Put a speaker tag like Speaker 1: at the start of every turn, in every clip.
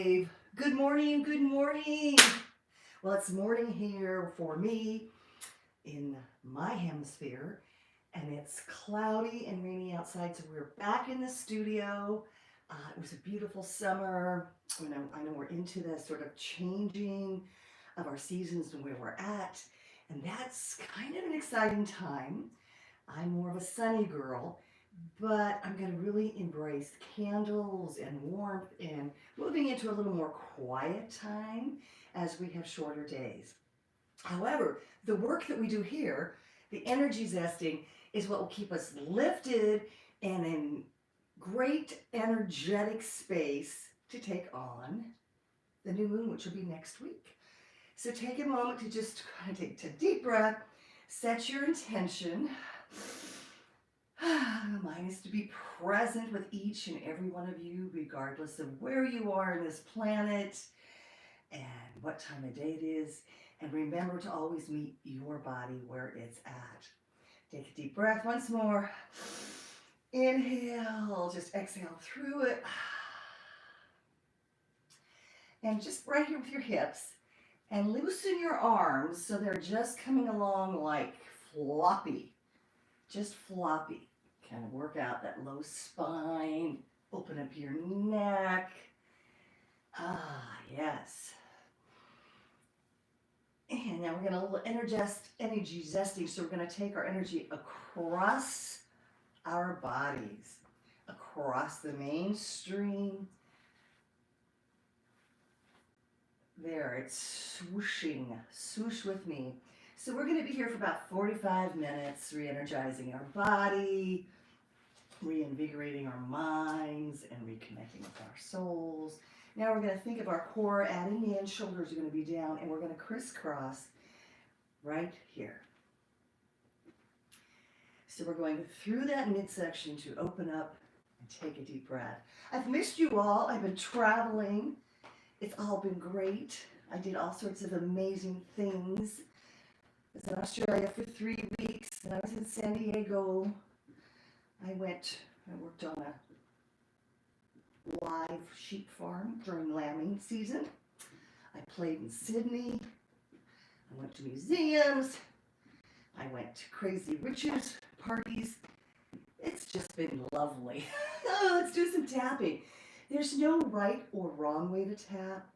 Speaker 1: wave. Good morning, good morning. Well, it's morning here for me in my hemisphere, and it's cloudy and rainy outside, so we're back in the studio. It was a beautiful summer. I know we're into the sort of changing of our seasons and where we're at, and that's kind of an exciting time. I'm more of a sunny girl, but I'm going to really embrace candles and warmth and moving into a little more quiet time as we have shorter days. However, the work that we do here, the energy zesting, is what will keep us lifted and in great energetic space to take on the new moon, which will be next week. So take a moment to just kind of take a deep breath, set your intention. Mine is to be present with each and every one of you, regardless of where you are in this planet and what time of day it is. And remember to always meet your body where it's at. Take a deep breath once more. Inhale, just exhale through it. And just right here with your hips, and loosen your arms so they're just coming along like floppy, just floppy. Kind of work out that low spine, open up your neck. Yes. And now we're going to energy zesting. So we're going to take our energy across our bodies, across the mainstream. There, it's swooshing. Swoosh with me. So we're going to be here for about 45 minutes, re-energizing our body, reinvigorating our minds, and reconnecting with our souls. Now we're going to think of our core adding in, shoulders are going to be down, and we're going to crisscross right here. So we're going through that midsection to open up and take a deep breath. I've missed you all. I've been traveling. It's all been great. I did all sorts of amazing things. I was in Australia for 3 weeks, and I was in San Diego. I worked on a live sheep farm during lambing season. I played in Sydney. I went to museums. I went to crazy riches parties. It's just been lovely. Let's do some tapping. There's no right or wrong way to tap,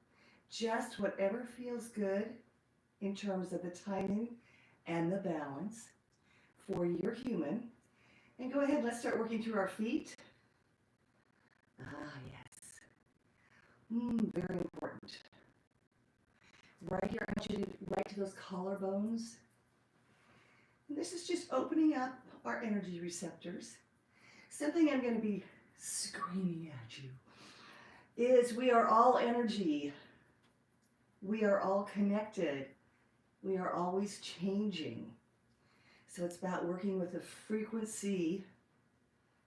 Speaker 1: just whatever feels good in terms of the timing and the balance for your human. And go ahead, let's start working through our feet. Yes. Very important. Right here, I want you to right to those collarbones. And this is just opening up our energy receptors. Something I'm going to be screaming at you is we are all energy. We are all connected. We are always changing. So it's about working with the frequency,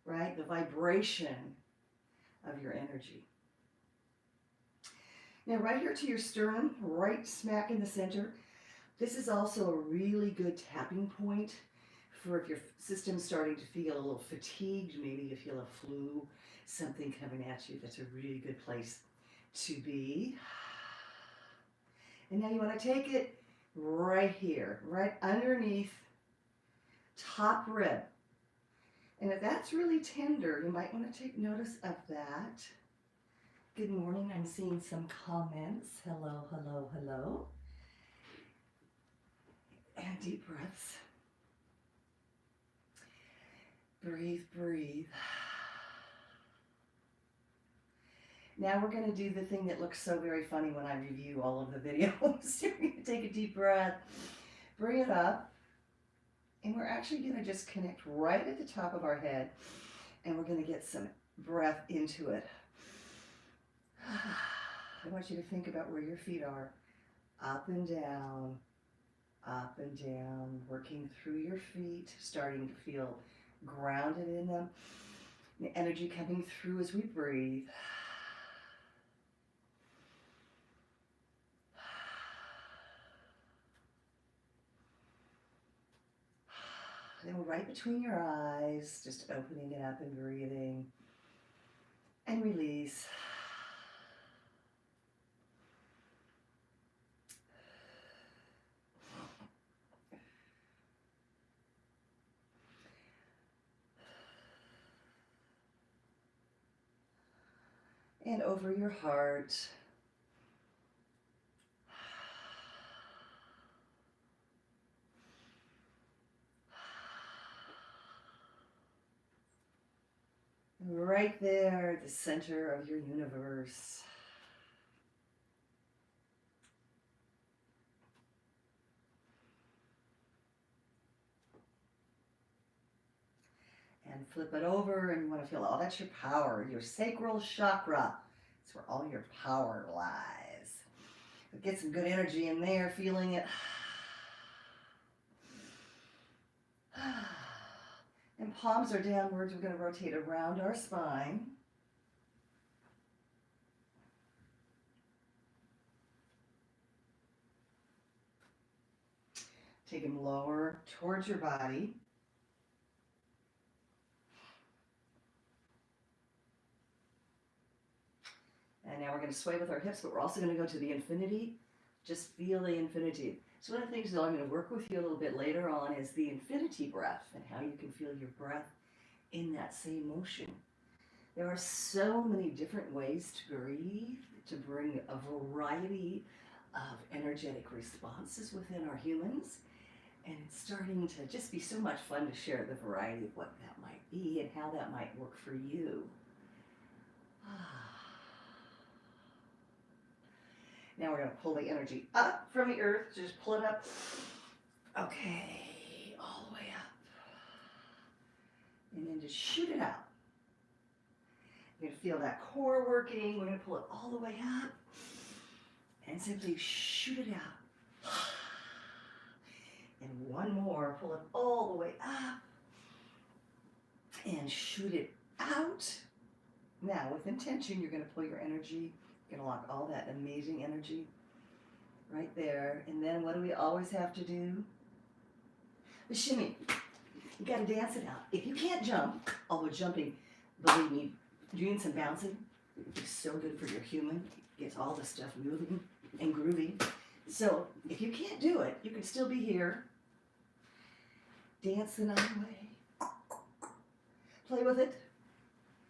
Speaker 1: right? The vibration of your energy. Now right here to your sternum, right smack in the center. This is also a really good tapping point for if your system's starting to feel a little fatigued, maybe you feel a flu, something coming at you. That's a really good place to be. And now you want to take it right here, right underneath top rib. And if that's really tender, you might want to take notice of that. Good morning. I'm seeing some comments. Hello, hello, hello. And deep breaths. Breathe, breathe. Now we're going to do the thing that looks so very funny when I review all of the videos. You're going to take a deep breath, bring it up, and we're actually going to just connect right at the top of our head, and we're going to get some breath into it. I want you to think about where your feet are, up and down, working through your feet, starting to feel grounded in them. The energy coming through as we breathe. Then right between your eyes, just opening it up and breathing. And release. and over your heart. Right there at the center of your universe. And flip it over, and you want to feel, oh, that's your power, your sacral chakra. It's where all your power lies. But get some good energy in there, feeling it. And palms are downwards. We're going to rotate around our spine. Take them lower towards your body. And now we're going to sway with our hips, but we're also going to go to the infinity. Just feel the infinity. So one of the things that I'm going to work with you a little bit later on is the infinity breath and how you can feel your breath in that same motion. There are so many different ways to breathe, to bring a variety of energetic responses within our humans. And it's starting to just be so much fun to share the variety of what that might be and how that might work for you. Now we're going to pull the energy up from the earth. Just pull it up. Okay, all the way up. And then just shoot it out. You're going to feel that core working. We're going to pull it all the way up. And simply shoot it out. And one more. Pull it all the way up. And shoot it out. Now, with intention, you're going to pull your energy. You're going to lock all that amazing energy right there. And then what do we always have to do? The shimmy. You got to dance it out. If you can't jump, although jumping, believe me, doing some bouncing is so good for your human. Gets all the stuff moving and groovy. So if you can't do it, you can still be here. Dance the night away. Play with it.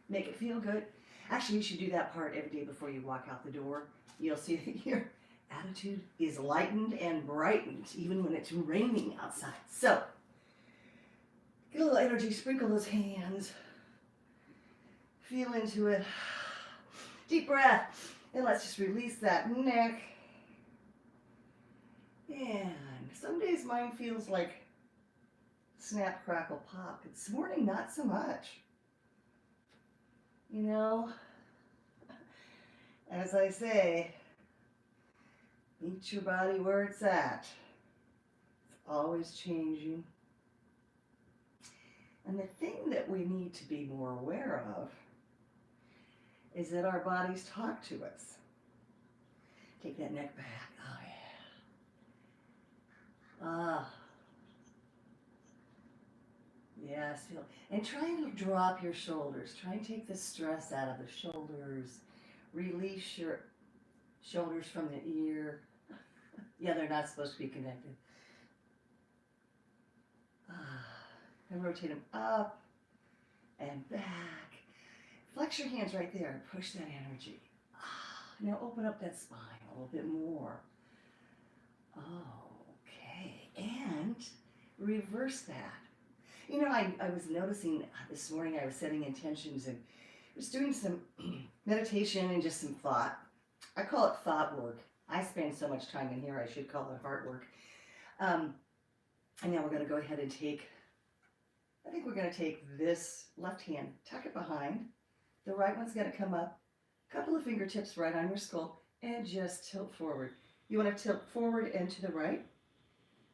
Speaker 1: Make it feel good. Actually, you should do that part every day before you walk out the door. You'll see that your attitude is lightened and brightened, even when it's raining outside. So, get a little energy, sprinkle those hands. Feel into it. Deep breath. And let's just release that neck. And some days mine feels like snap, crackle, pop. This morning, not so much. You know, as I say, meet your body where it's at. It's always changing. And the thing that we need to be more aware of is that our bodies talk to us. Take that neck back. Oh, yeah. Ah. Yes. And try and drop your shoulders. Try and take the stress out of the shoulders. Release your shoulders from the ear. Yeah, they're not supposed to be connected. And rotate them up and back. Flex your hands right there and push that energy. Now open up that spine a little bit more. Okay. And reverse that. You know, I was noticing this morning, I was setting intentions and was doing some meditation and just some thought. I call it thought work. I spend so much time in here, I should call it heart work. And now we're going to go ahead and I think we're going to take this left hand, tuck it behind. The right one's going to come up. A couple of fingertips right on your skull and just tilt forward. You want to tilt forward and to the right,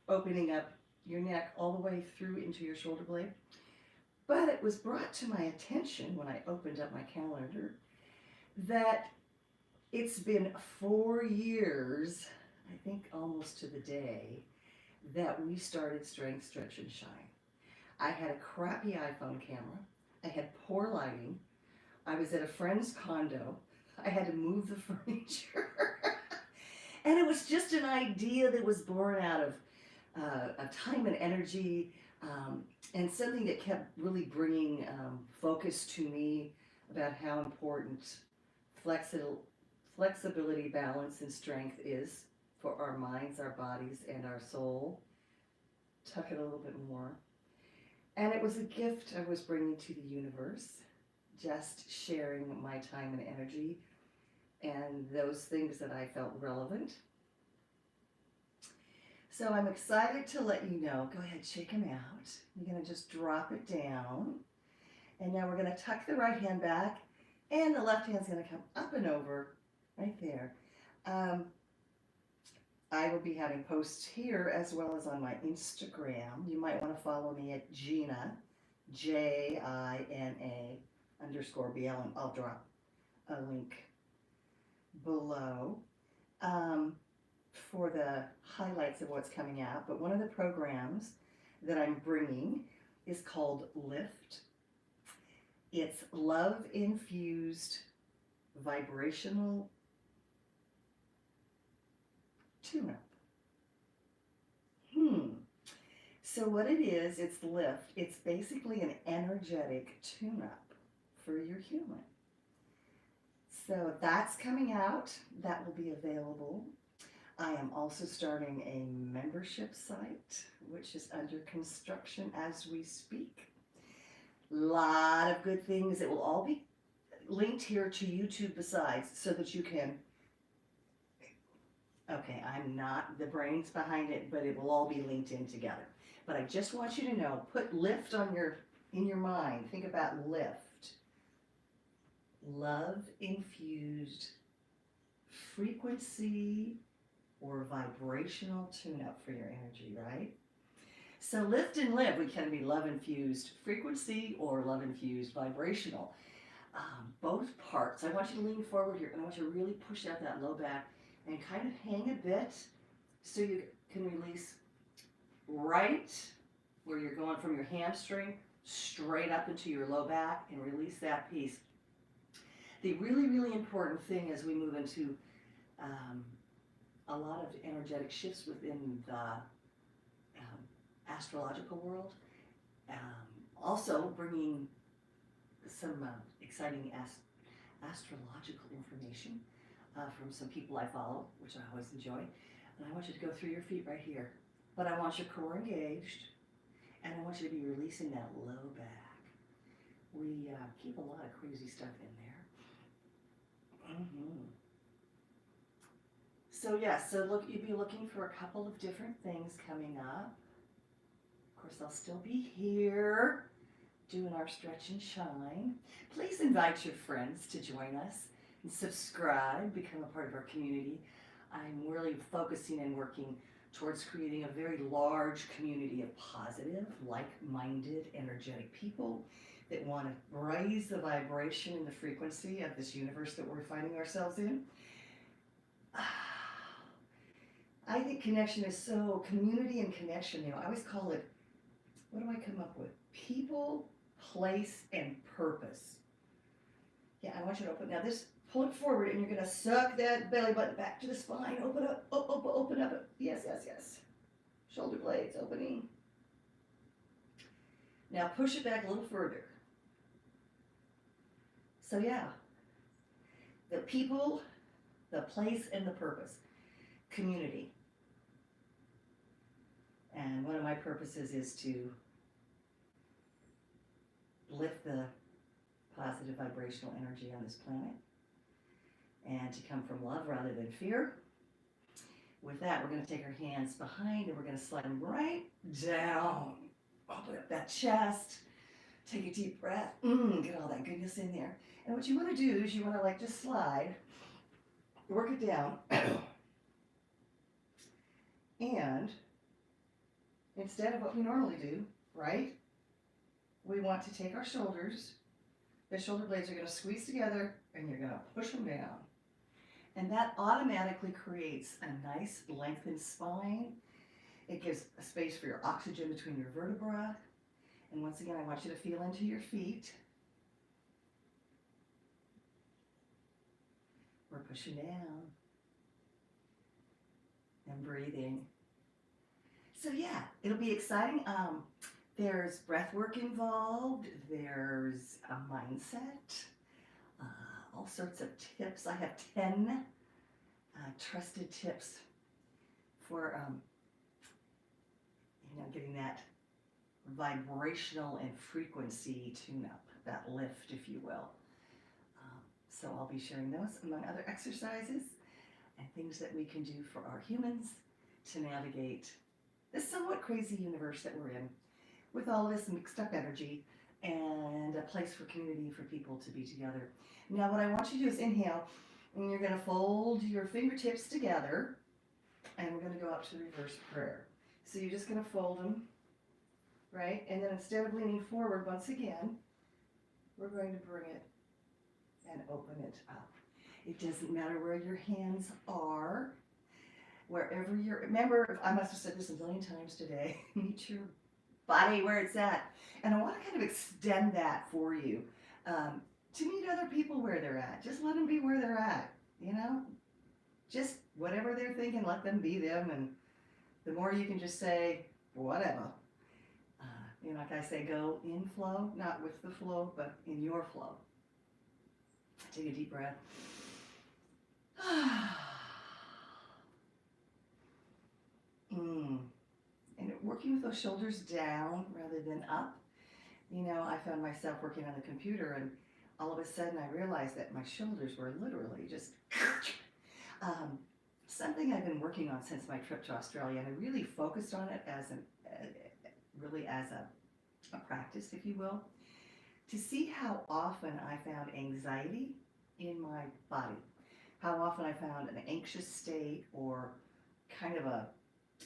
Speaker 1: opening up your neck all the way through into your shoulder blade. But it was brought to my attention when I opened up my calendar that it's been 4 years, I think almost to the day, that we started Strength, Stretch, and Shine. I had a crappy iPhone camera. I had poor lighting. I was at a friend's condo. I had to move the furniture. And it was just an idea that was born out of time and energy, and something that kept really bringing focus to me about how important Flexibility, balance, and strength is for our minds, our bodies, and our soul. Tuck it a little bit more. And it was a gift I was bringing to the universe, just sharing my time and energy and those things that I felt relevant. So I'm excited to let you know. Go ahead, shake them out. You're going to just drop it down. And now we're going to tuck the right hand back, and the left hand's going to come up and over right there. I will be having posts here as well as on my Instagram. You might want to follow me at Jina, Jina_BL, and I'll drop a link below for the highlights of what's coming out. But one of the programs that I'm bringing is called Lift. It's love-infused vibrational tune-up. So what it is, it's Lift. It's basically an energetic tune-up for your human. So that's coming out. That will be available. I am also starting a membership site, which is under construction as we speak. Lot of good things. It will all be linked here to YouTube besides, so that you can, okay, I'm not the brains behind it, but it will all be linked in together. But I just want you to know, put Lift on in your mind. Think about Lift. Love infused frequency or vibrational tune-up for your energy, right? So Lift and Live, we can be love-infused frequency or love-infused vibrational. Both parts. I want you to lean forward here, and I want you to really push out that low back and kind of hang a bit so you can release right where you're going from your hamstring straight up into your low back, and release that piece. The really, really important thing as we move into a lot of energetic shifts within the astrological world, also bringing some exciting astrological information from some people I follow, which I always enjoy. And I want you to go through your feet right here. But I want your core engaged, and I want you to be releasing that low back. We keep a lot of crazy stuff in there. So yeah, so look, you'd be looking for a couple of different things coming up. Of course, I'll still be here doing our stretch and shine. Please invite your friends to join us and subscribe, become a part of our community. I'm really focusing and working towards creating a very large community of positive, like-minded, energetic people that want to raise the vibration and the frequency of this universe that we're finding ourselves in. I think connection is so, community and connection, I always call it, what do I come up with? People, place, and purpose. Yeah, I want you to open, now this, pull it forward, and you're going to suck that belly button back to the spine, open up, open up, yes, yes, yes. Shoulder blades opening. Now push it back a little further. So yeah, the people, the place, and the purpose. Community. And one of my purposes is to lift the positive vibrational energy on this planet and to come from love rather than fear. With that, we're going to take our hands behind and we're going to slide them right down. Open up that chest. Take a deep breath. Get all that goodness in there. And what you want to do is you want to just slide, work it down, and instead of what we normally do, right, we want to take our shoulders, the shoulder blades are going to squeeze together, and you're going to push them down. And that automatically creates a nice lengthened spine. It gives a space for your oxygen between your vertebrae. And once again, I want you to feel into your feet. We're pushing down and breathing. So yeah, it'll be exciting. There's breath work involved. There's a mindset. all sorts of tips. I have 10 trusted tips for getting that vibrational and frequency tune-up, that lift, if you will. So I'll be sharing those among other exercises and things that we can do for our humans to navigate this somewhat crazy universe that we're in with all this mixed up energy and a place for community for people to be together. Now what I want you to do is inhale, and you're going to fold your fingertips together, and we're going to go up to the reverse prayer. So you're just going to fold them, right? And then instead of leaning forward once again, we're going to bring it and open it up. It doesn't matter where your hands are, wherever you're, remember, I must have said this a million times today, meet your body where it's at. And I want to kind of extend that for you, to meet other people where they're at. Just let them be where they're at, just whatever they're thinking, let them be them. And the more you can just say, whatever, like I say, go in flow, not with the flow, but in your flow. Take a deep breath. And working with those shoulders down rather than up. I found myself working on the computer, and all of a sudden I realized that my shoulders were literally just something I've been working on since my trip to Australia, and I really focused on it as a practice, if you will, to see how often I found anxiety in my body, how often I found an anxious state, or kind of a,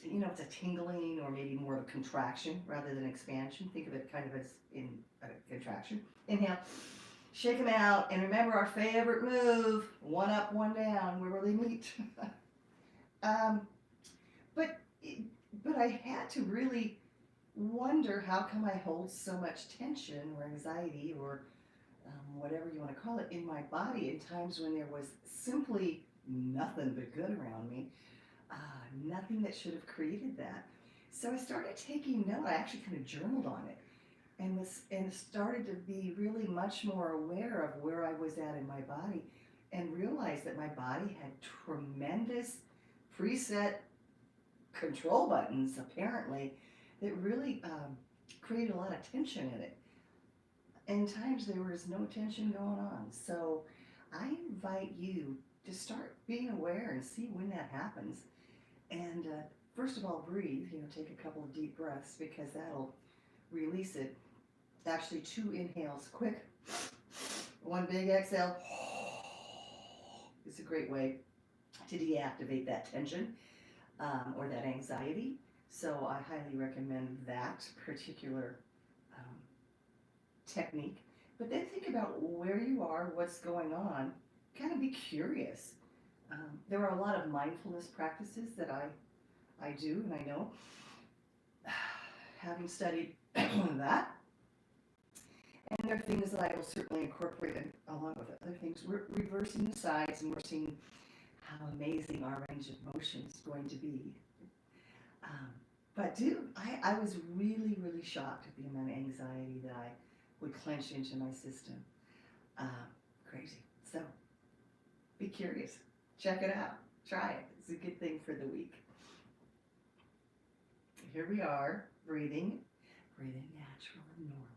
Speaker 1: it's a tingling, or maybe more of a contraction rather than expansion. Think of it kind of as in a contraction. Inhale, shake them out, and remember our favorite move, one up, one down, where they meet. But I had to really wonder, how come I hold so much tension or anxiety, or whatever you want to call it, in my body in times when there was simply nothing but good around me, nothing that should have created that. So I started taking note. I actually kind of journaled on it, and started to be really much more aware of where I was at in my body, and realized that my body had tremendous preset control buttons, apparently, that really created a lot of tension in it. And times there was no tension going on. So I invite you to start being aware and see when that happens. And first of all, breathe. Take a couple of deep breaths, because that'll release it. Actually, 2 inhales, quick. 1 big exhale. It's a great way to deactivate that tension or that anxiety. So I highly recommend that particular technique. But then think about where you are, what's going on. Kind of be curious. There are a lot of mindfulness practices that I do, and I know, having studied that, and there are things that I will certainly incorporate along with other things. We're reversing the sides, and we're seeing how amazing our range of motion is going to be. But I was really, really shocked at the amount of anxiety that I would clench into my system. Crazy. So be curious. Check it out. Try it. It's a good thing for the week. Here we are, breathing natural and normal.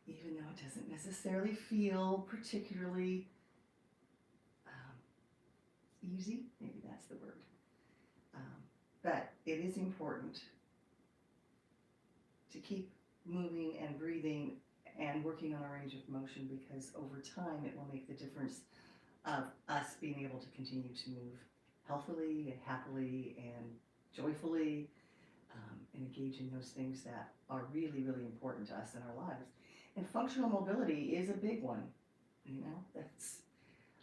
Speaker 1: Even though it doesn't necessarily feel particularly easy, maybe that's the word. But it is important to keep moving and breathing and working on a range of motion, because over time it will make the difference of us being able to continue to move healthily and happily and joyfully, and engage in those things that are really, really important to us in our lives. And functional mobility is a big one.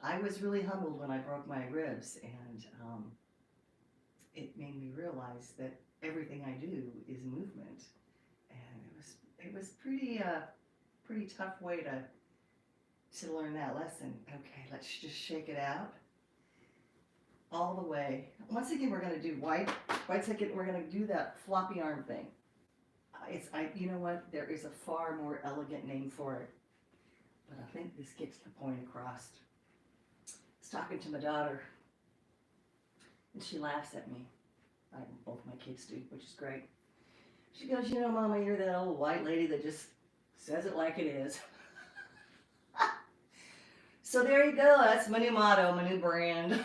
Speaker 1: I was really humbled when I broke my ribs, and it made me realize that everything I do is movement. And it was pretty tough way to learn that lesson. Okay, let's just shake it out all the way. Once again, we're going to do wide second. We're going to do that floppy arm thing. You know what? There is a far more elegant name for it. but I think this gets the point across. I was talking to my daughter, and she laughs at me. Both my kids do, which is great. She goes, you know, Mama, you're that old white lady that just says it like it is. So there you go. That's my new motto, my new brand.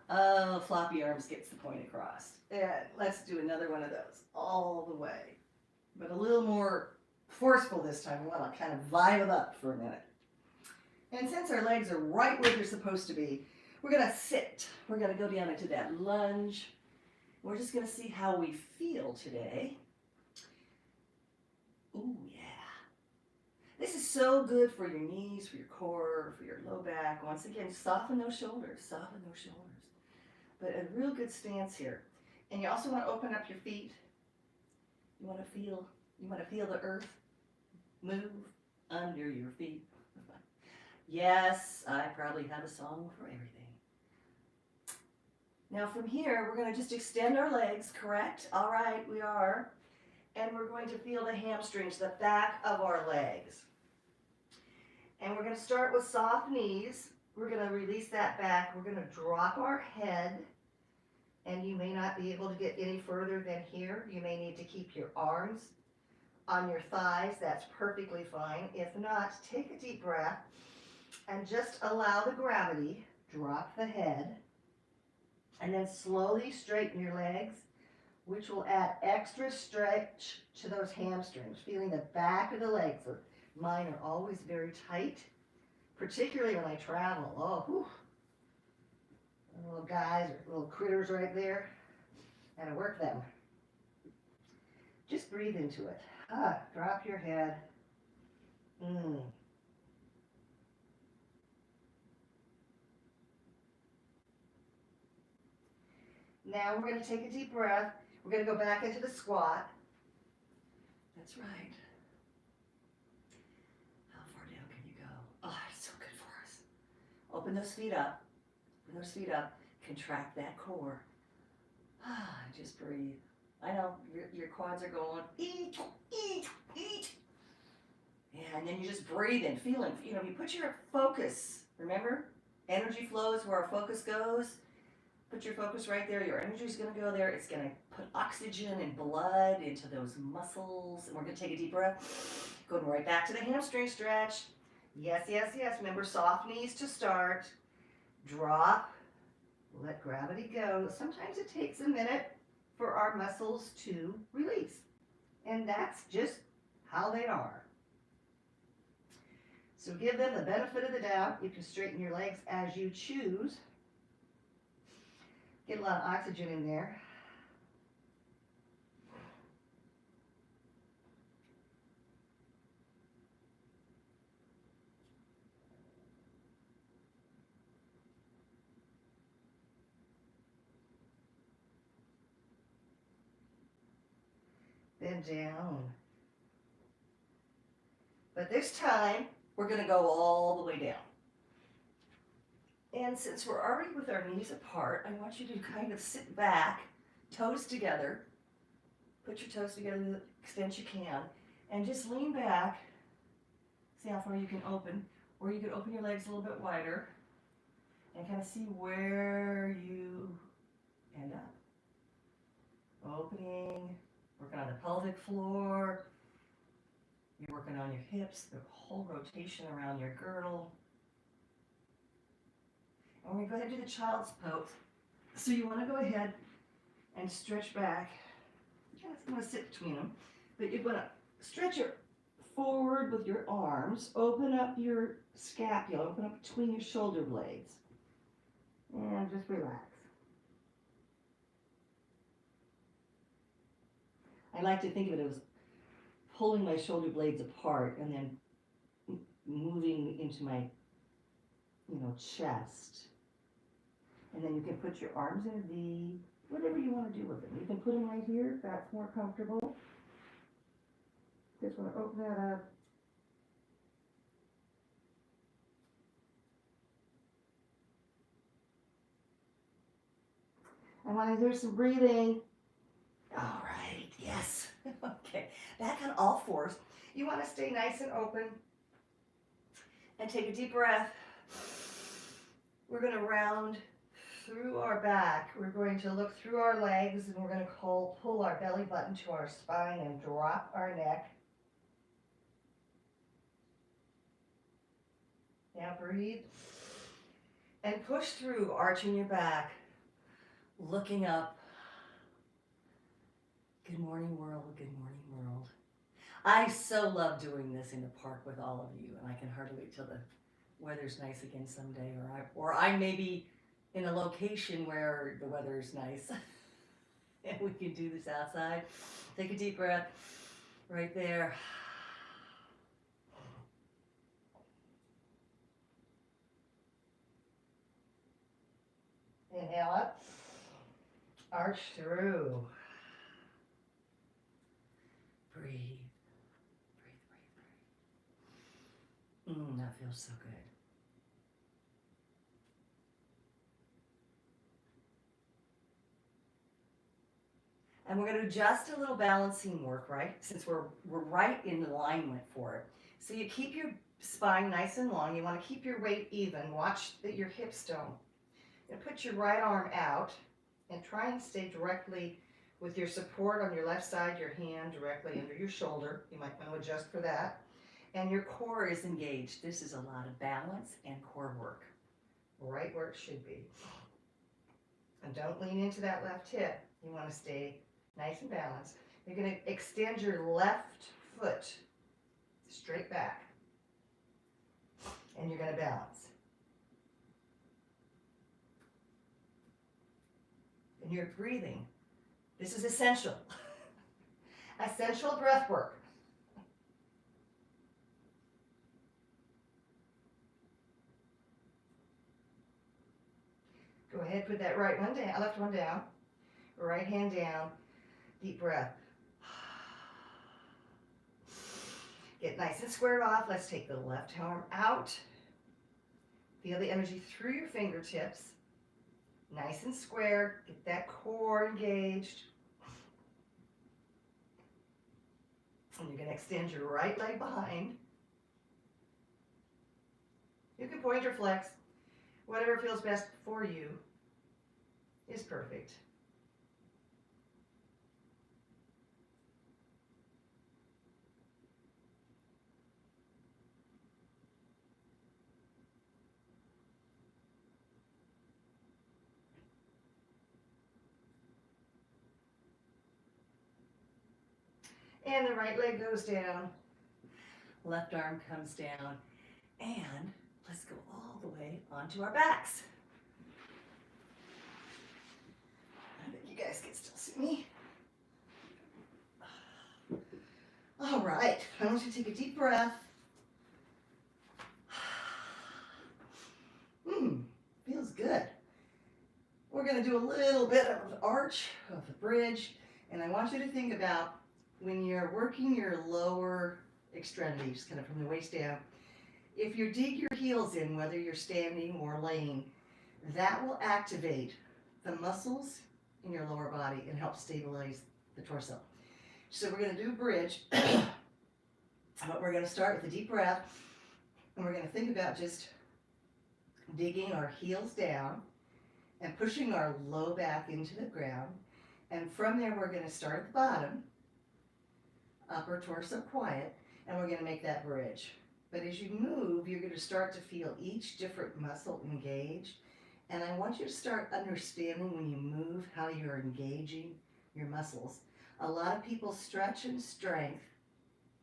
Speaker 1: Oh, floppy arms gets the point across. And let's do another one of those all the way. But a little more forceful this time. We want to kind of vibe it up for a minute. And since our legs are right where they're supposed to be, we're going to sit. We're going to go down into that lunge. We're just going to see how we feel today. Ooh, yeah. This is so good for your knees, for your core, for your low back. Once again, soften those shoulders, soften those shoulders. But a real good stance here. And you also want to open up your feet. You want to feel the earth move under your feet. Yes, I probably have a song for everything. Now from here, we're going to just extend our legs, correct? All right, we are. And we're going to feel the hamstrings, the back of our legs. And we're going to start with soft knees. We're going to release that back. We're going to drop our head. And you may not be able to get any further than here. You may need to keep your arms on your thighs. That's perfectly fine. If not, take a deep breath and just allow the gravity. Drop the head. And then slowly straighten your legs, which will add extra stretch to those hamstrings. Feeling the back of the legs. Mine are always very tight, particularly when I travel. Oh, whew. Little guys or little critters right there. Gotta work them. Just breathe into it. Drop your head. Now we're going to take a deep breath. We're going to go back into the squat. That's right. How far down can you go? Oh, it's so good for us. Open those feet up. Open those feet up. Contract that core. Just breathe. I know your quads are going, eat, eat, eat. Yeah, and then you just breathe and feel it. You know, you put your focus, remember? Energy flows where our focus goes. Put your focus right there. Your energy is going to go there. It's going to put oxygen and blood into those muscles. And we're going to take a deep breath. Going right back to the hamstring stretch. Yes, yes, yes. Remember, soft knees to start. Drop. Let gravity go. Sometimes it takes a minute for our muscles to release. And that's just how they are. So give them the benefit of the doubt. You can straighten your legs as you choose. Get a lot of oxygen in there. Bend down. But this time, we're going to go all the way down. And since we're already with our knees apart, I want you to kind of sit back, toes together. Put your toes together to the extent you can. And just lean back. See how far you can open. Or you could open your legs a little bit wider. And kind of see where you end up. Opening. Working on the pelvic floor. You're working on your hips. The whole rotation around your girdle. And we're going to go ahead and do the child's pose. So you want to go ahead and stretch back. Yeah, it's going to sit between them. But you're going to stretch it forward with your arms. Open up your scapula. Open up between your shoulder blades. And just relax. I like to think of it as pulling my shoulder blades apart and then moving into my, chest. And then you can put your arms in a V, whatever you want to do with them. You can put them right here if that's more comfortable. Just want to open that up. I want to hear some breathing. All right, yes. Okay, back on all fours. You want to stay nice and open and take a deep breath. We're going to round through our back. We're going to look through our legs and we're going to pull our belly button to our spine and drop our neck. Now breathe and push through, arching your back, looking up. Good morning, world. Good morning, world. I so love doing this in the park with all of you, and I can hardly wait till the weather's nice again someday, or I may be in a location where the weather is nice and we can do this outside. Take a deep breath right there. Inhale up, arch through. Breathe, breathe, breathe, breathe. That feels so good. And we're going to do just a little balancing work, right? Since we're right in alignment for it. So you keep your spine nice and long. You want to keep your weight even. Watch that your hips don't. And put your right arm out and try and stay directly with your support on your left side, your hand directly under your shoulder. You might want to adjust for that. And your core is engaged. This is a lot of balance and core work. Right where it should be. And don't lean into that left hip. You want to stay nice and balanced. You're going to extend your left foot straight back. And you're going to balance. And you're breathing. This is essential. Essential breath work. Go ahead, put that right one down, left one down, right hand down, deep breath. Get nice and squared off. Let's take the left arm out. Feel the energy through your fingertips. Nice and square. Get that core engaged. And you're going to extend your right leg behind. You can point or flex. Whatever feels best for you is perfect. And the right leg goes down. Left arm comes down. And let's go all the way onto our backs. I think you guys can still see me. All right, I want you to take a deep breath. Feels good. We're going to do a little bit of an arch of the bridge, and I want you to think about when you're working your lower extremities, kind of from the waist down, if you dig your heels in, whether you're standing or laying, that will activate the muscles in your lower body and help stabilize the torso. So we're going to do a bridge, but we're going to start with a deep breath, and we're going to think about just digging our heels down and pushing our low back into the ground. And from there, we're going to start at the bottom, upper torso quiet, and we're going to make that bridge. But as you move, you're going to start to feel each different muscle engaged. And I want you to start understanding when you move how you're engaging your muscles. A lot of people stretch and strength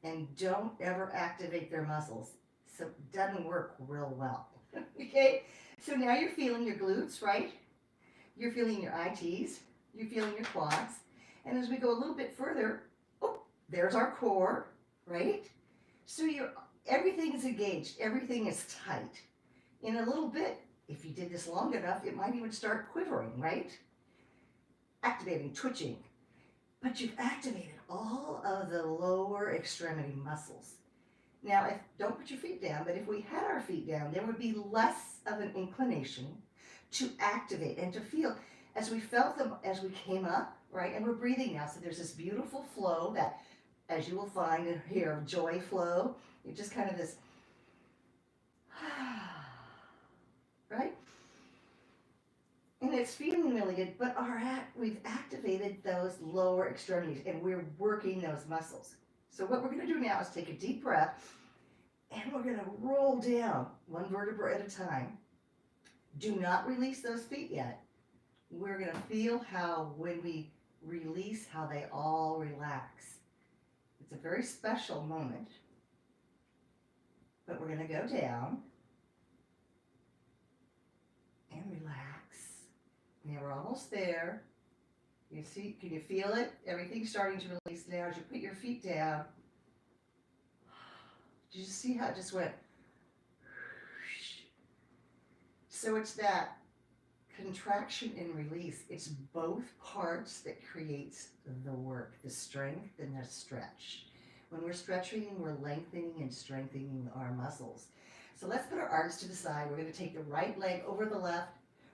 Speaker 1: and don't ever activate their muscles. So it doesn't work real well. Okay? So now you're feeling your glutes, right? You're feeling your ITs. You're feeling your quads. And as we go a little bit further, there's our core, right? So everything is engaged. Everything is tight. In a little bit, if you did this long enough, it might even start quivering, right? Activating, twitching. But you've activated all of the lower extremity muscles. Now, don't put your feet down, but if we had our feet down, there would be less of an inclination to activate and to feel as we felt them as we came up, right? And we're breathing now, so there's this beautiful flow that as you will find in here, joy flow. You just kind of this, right? And it's feeling really good, but we've activated those lower extremities and we're working those muscles. So what we're going to do now is take a deep breath and we're going to roll down one vertebra at a time. Do not release those feet yet. We're going to feel how when we release, how they all relax. It's a very special moment. But we're going to go down and relax. Now we're almost there. You see, can you feel it? Everything's starting to release now as you put your feet down. Did you see how it just went? So it's that contraction and release. It's both parts that creates the work, the strength and the stretch. When we're stretching, we're lengthening and strengthening our muscles. So let's put our arms to the side. We're going to take the right leg over the left.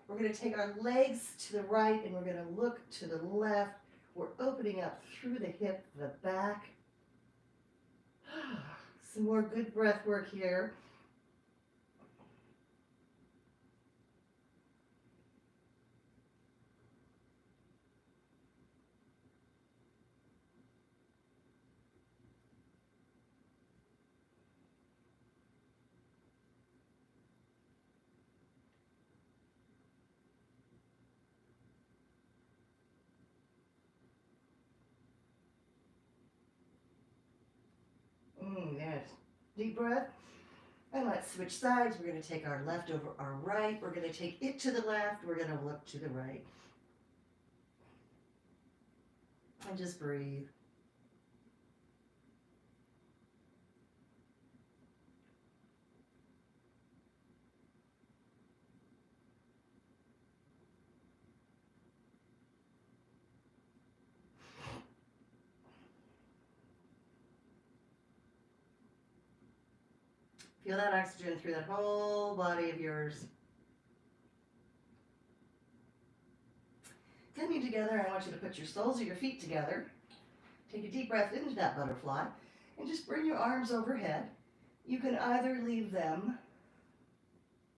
Speaker 1: We're going to take our legs to the right and we're going to look to the left. We're opening up through the hip, the back. Some more good breath work here. Yes. Deep breath. And let's switch sides. We're going to take our left over our right. We're going to take it to the left. We're going to look to the right. And just breathe. Feel that oxygen through that whole body of yours. Coming together, I want you to put your soles of your feet together. Take a deep breath into that butterfly and just bring your arms overhead. You can either leave them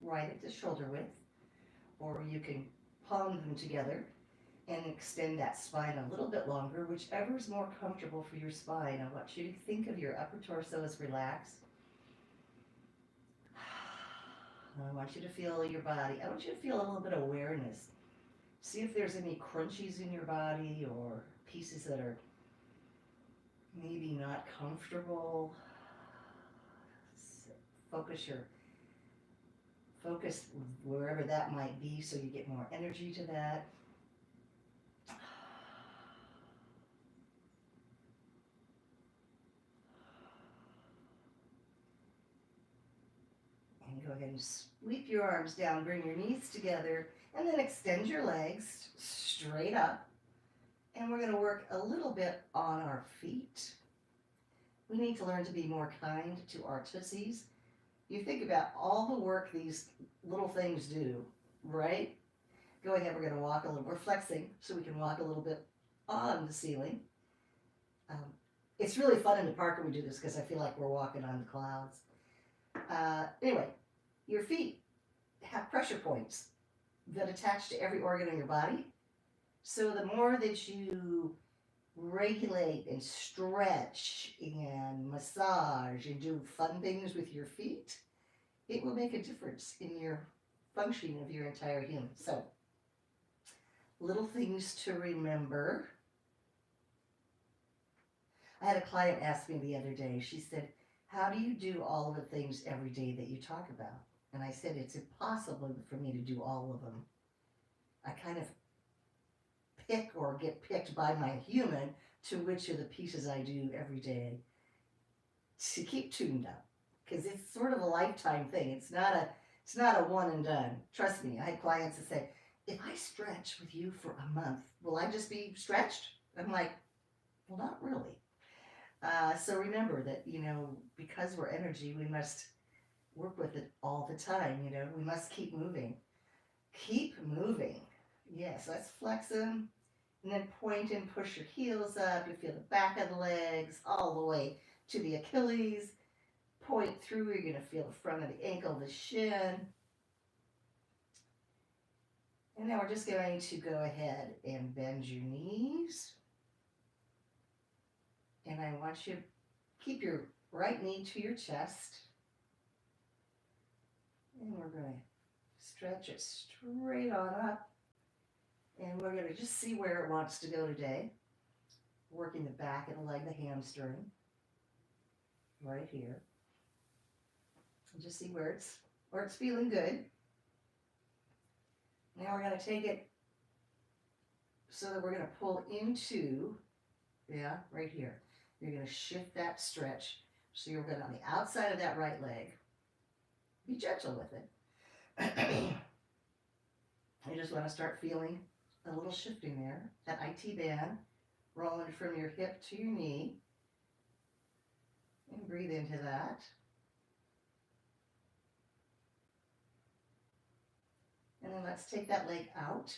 Speaker 1: right at the shoulder width or you can palm them together and extend that spine a little bit longer, whichever is more comfortable for your spine. I want you to think of your upper torso as relaxed. I want you to feel your body. I want you to feel a little bit of awareness. See if there's any crunchies in your body or pieces that are maybe not comfortable. Focus wherever that might be so you get more energy to that. And go ahead and sweep your arms down, bring your knees together, and then extend your legs straight up. And we're going to work a little bit on our feet. We need to learn to be more kind to our tootsies. You think about all the work these little things do, right? Go ahead, we're going to walk a little. We're flexing so we can walk a little bit on the ceiling. It's really fun in the park when we do this because I feel like we're walking on the clouds. Anyway, your feet have pressure points that attach to every organ in your body. So the more that you regulate and stretch and massage and do fun things with your feet, it will make a difference in your functioning of your entire human. So, little things to remember. I had a client ask me the other day, she said, how do you do all of the things every day that you talk about? And I said, it's impossible for me to do all of them. I kind of pick or get picked by my human to which of the pieces I do every day to keep tuned up. Because it's sort of a lifetime thing. It's not a one and done. Trust me, I had clients that say, if I stretch with you for a month, will I just be stretched? I'm like, well, not really. So remember that, because we're energy, we must work with it all the time, we must keep moving. Keep moving. Yes, let's flex them And then point and push your heels up. You feel the back of the legs all the way to the Achilles. Point through, you're going to feel the front of the ankle, the shin. And now we're just going to go ahead and bend your knees. And I want you to keep your right knee to your chest. And we're going to stretch it straight on up. And we're going to just see where it wants to go today. Working the back of the leg, the hamstring. Right here. And just see where it's feeling good. Now we're going to take it so that we're going to pull into, yeah, right here. You're going to shift that stretch. So you're going on the outside of that right leg. Be gentle with it. You just want to start feeling a little shifting there. That IT band rolling from your hip to your knee. And breathe into that. And then let's take that leg out.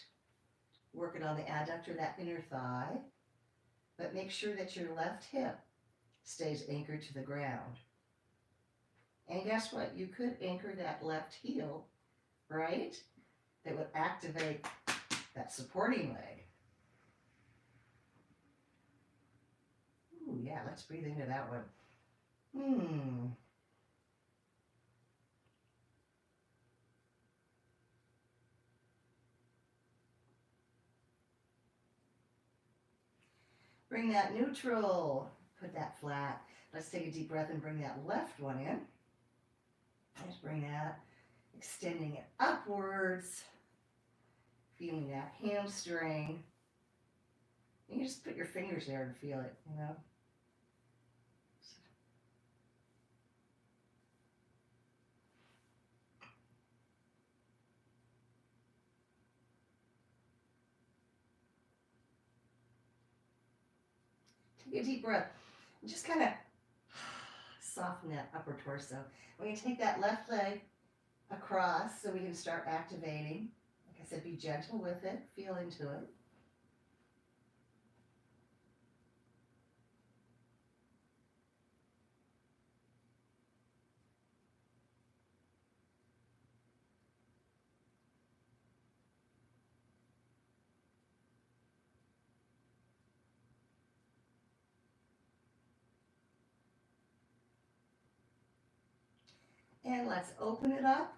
Speaker 1: Working on the adductor, that inner thigh. But make sure that your left hip stays anchored to the ground. And guess what? You could anchor that left heel, right? That would activate that supporting leg. Ooh, yeah, let's breathe into that one. Bring that neutral. Put that flat. Let's take a deep breath and bring that left one in. Just bring that, extending it upwards. Feeling that hamstring. You just put your fingers there and feel it, you know. Take a deep breath. And just kind of soften that upper torso. We're going to take that left leg across so we can start activating. Like I said, be gentle with it. Feel into it. And let's open it up.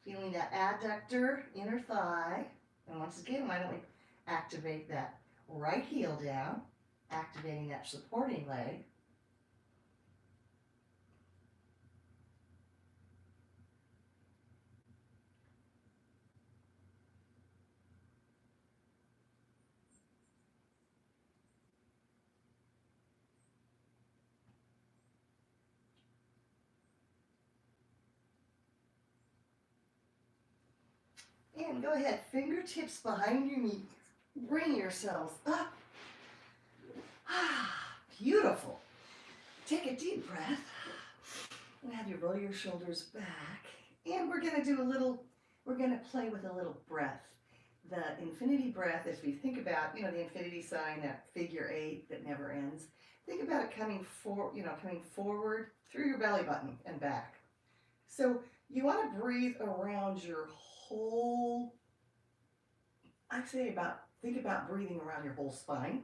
Speaker 1: Feeling that adductor, inner thigh. And once again, why don't we activate that right heel down, activating that supporting leg. And go ahead, fingertips behind your knees. Bring yourselves up. Beautiful. Take a deep breath. And have you roll your shoulders back. And we're going to play with a little breath. The infinity breath, as we think about, the infinity sign, that figure 8 that never ends. Think about it coming forward through your belly button and back. So you want to breathe around your whole, think about breathing around your whole spine.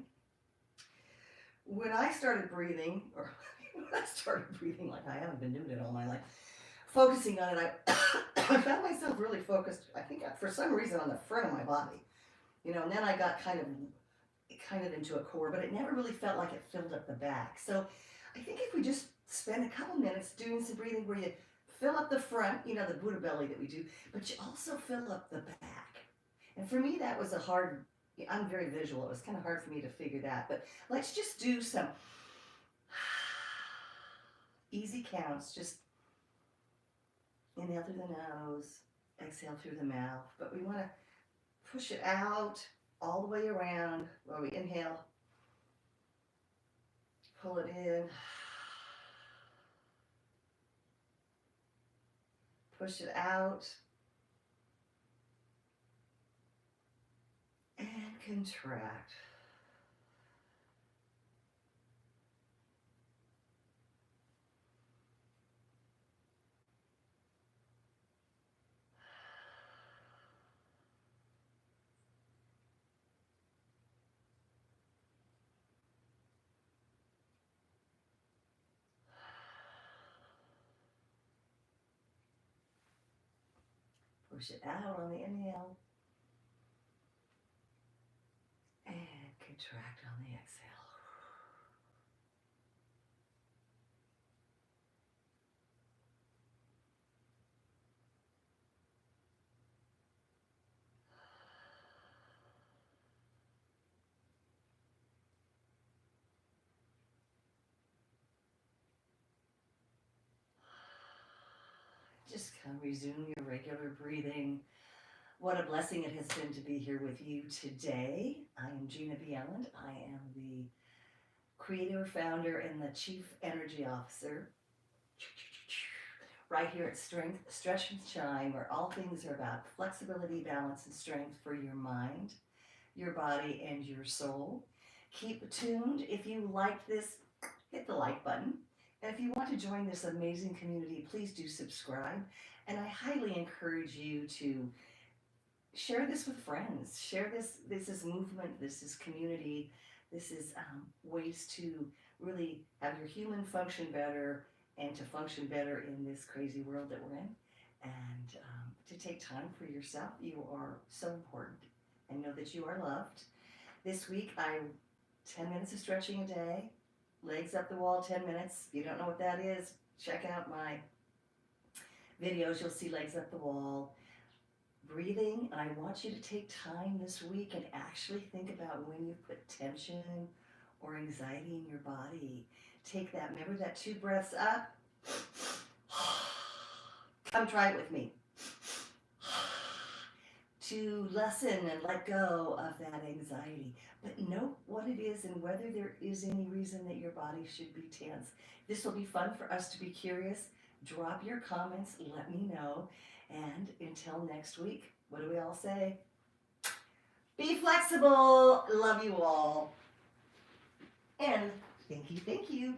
Speaker 1: When I started breathing, like I haven't been doing it all my life, focusing on it, I found myself really focused, I think for some reason, on the front of my body. And then I got kind of into a core, but it never really felt like it filled up the back. So I think if we just spend a couple minutes doing some breathing where you fill up the front, the Buddha belly that we do, but you also fill up the back. And for me, that was I'm very visual. It was kind of hard for me to figure that. But let's just do some easy counts. Just inhale through the nose, exhale through the mouth. But we want to push it out all the way around while we inhale. Pull it in. Push it out. And contract. Push it out on the inhale. And contract on the exhale. Just kind of resume your regular breathing. What a blessing it has been to be here with you today. I am Jina. I am the creator, founder, and the chief energy officer right here at Strength, Stretch and Shine, where all things are about flexibility, balance, and strength for your mind, your body, and your soul. Keep tuned. If you like this, hit the like button. And if you want to join this amazing community, please do subscribe. And I highly encourage you to share this with friends. Share this. This is movement. This is community. This is ways to really have your human function better and to function better in this crazy world that we're in. And to take time for yourself. You are so important. And know that you are loved. This week, 10 minutes of stretching a day. Legs up the wall, 10 minutes. If you don't know what that is, check out my videos. You'll see legs up the wall. Breathing, and I want you to take time this week and actually think about when you've put tension or anxiety in your body. Take that, remember that 2 breaths up. Come try it with me. To lessen and let go of that anxiety. But note what it is and whether there is any reason that your body should be tense. This will be fun for us to be curious. Drop your comments, let me know. And until next week, what do we all say? Be flexible. Love you all. And thank you, thank you.